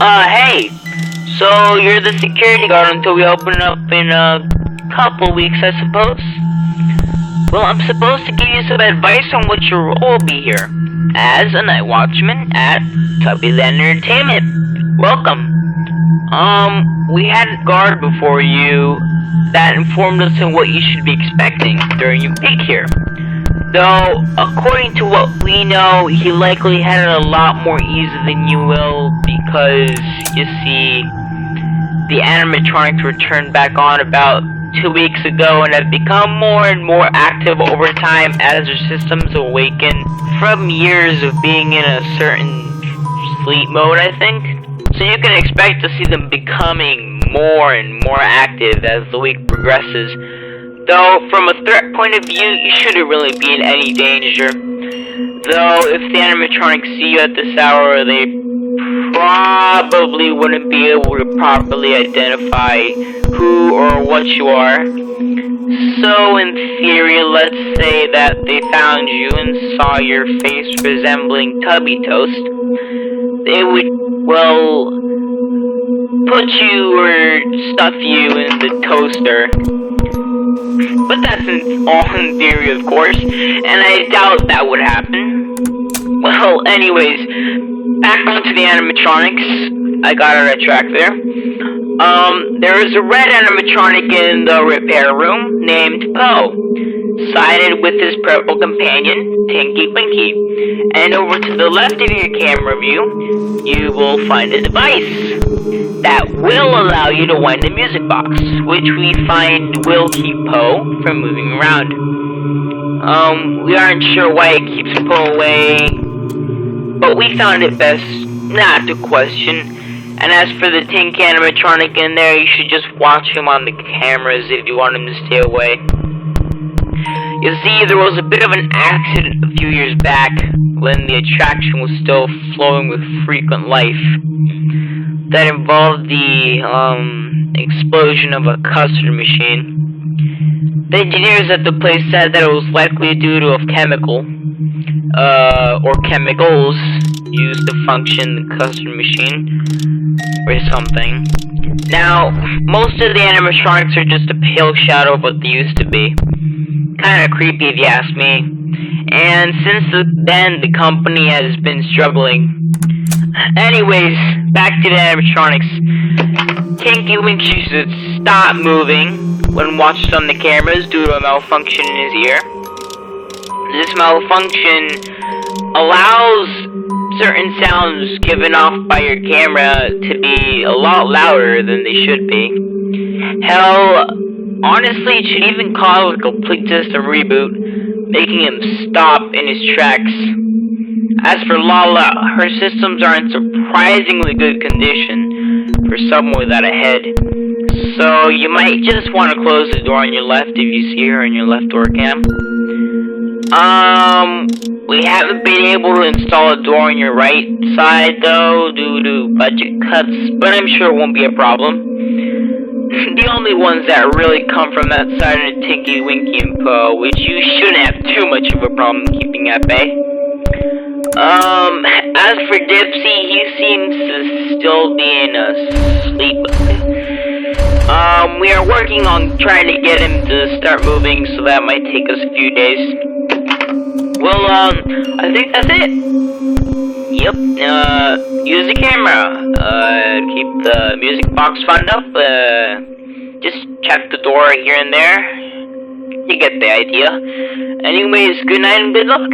Hey! So, you're the security guard until we open up in a couple weeks, I suppose? Well, I'm supposed to give you some advice on what your role will be here, as a night watchman at Tubbyland Entertainment. Welcome. We had a guard before you that informed us on what you should be expecting during your peek here. Though, according to what we know, he likely had it a lot more easy than you will, because, you see, the animatronics were turned back on about 2 weeks ago and have become more and more active over time as their systems awaken from years of being in a certain sleep mode, I think. So you can expect to see them becoming more and more active as the week progresses. Though, from a threat point of view, you shouldn't really be in any danger. Though, if the animatronics see you at this hour, they probably wouldn't be able to properly identify who or what you are. So, in theory, let's say that they found you and saw your face resembling Tubby Toast. They would, well, put you or stuff you in the toaster. But that's all in theory, of course, and I doubt that would happen. Well, anyways, back onto the animatronics. I got a red track there. There is a red animatronic in the repair room named Poe, sided with his purple companion, Tinky Winky. And over to the left of your camera view, you will find a device that will allow you to wind the music box, which we find will keep Poe from moving around. We aren't sure why it keeps Poe away, but we found it best not to question. And as for the Tinky animatronic in there, you should just watch him on the cameras if you want him to stay away. You see, there was a bit of an accident a few years back when the attraction was still flowing with frequent life that involved the explosion of a custard machine. The engineers at the place said that it was likely due to a chemical or chemicals used to function the custard machine or something. Now, most of the animatronics are just a pale shadow of what they used to be. Kinda creepy if you ask me. And since then, the company has been struggling. Anyways, back to the animatronics. Tinky Winky should stop moving when watched on the cameras due to a malfunction in his ear. This malfunction allows certain sounds given off by your camera to be a lot louder than they should be. Hell, honestly, it should even cause a complete system reboot, making him stop in his tracks. As for Lala, her systems are in surprisingly good condition for someone without a head. So you might just want to close the door on your left if you see her in your left door cam. We haven't been able to install a door on your right side though, due to budget cuts, but I'm sure it won't be a problem. The only ones that really come from that side are Tinky, Winky, and Poe, which you shouldn't have too much of a problem keeping at bay. As for Dipsy, he seems to still be in a sleep. We are working on trying to get him to start moving, so that might take us a few days. Well, I think that's it. Yep, use the camera, keep the music box fun up, just check the door here and there. You get the idea. Anyways, good night and good luck.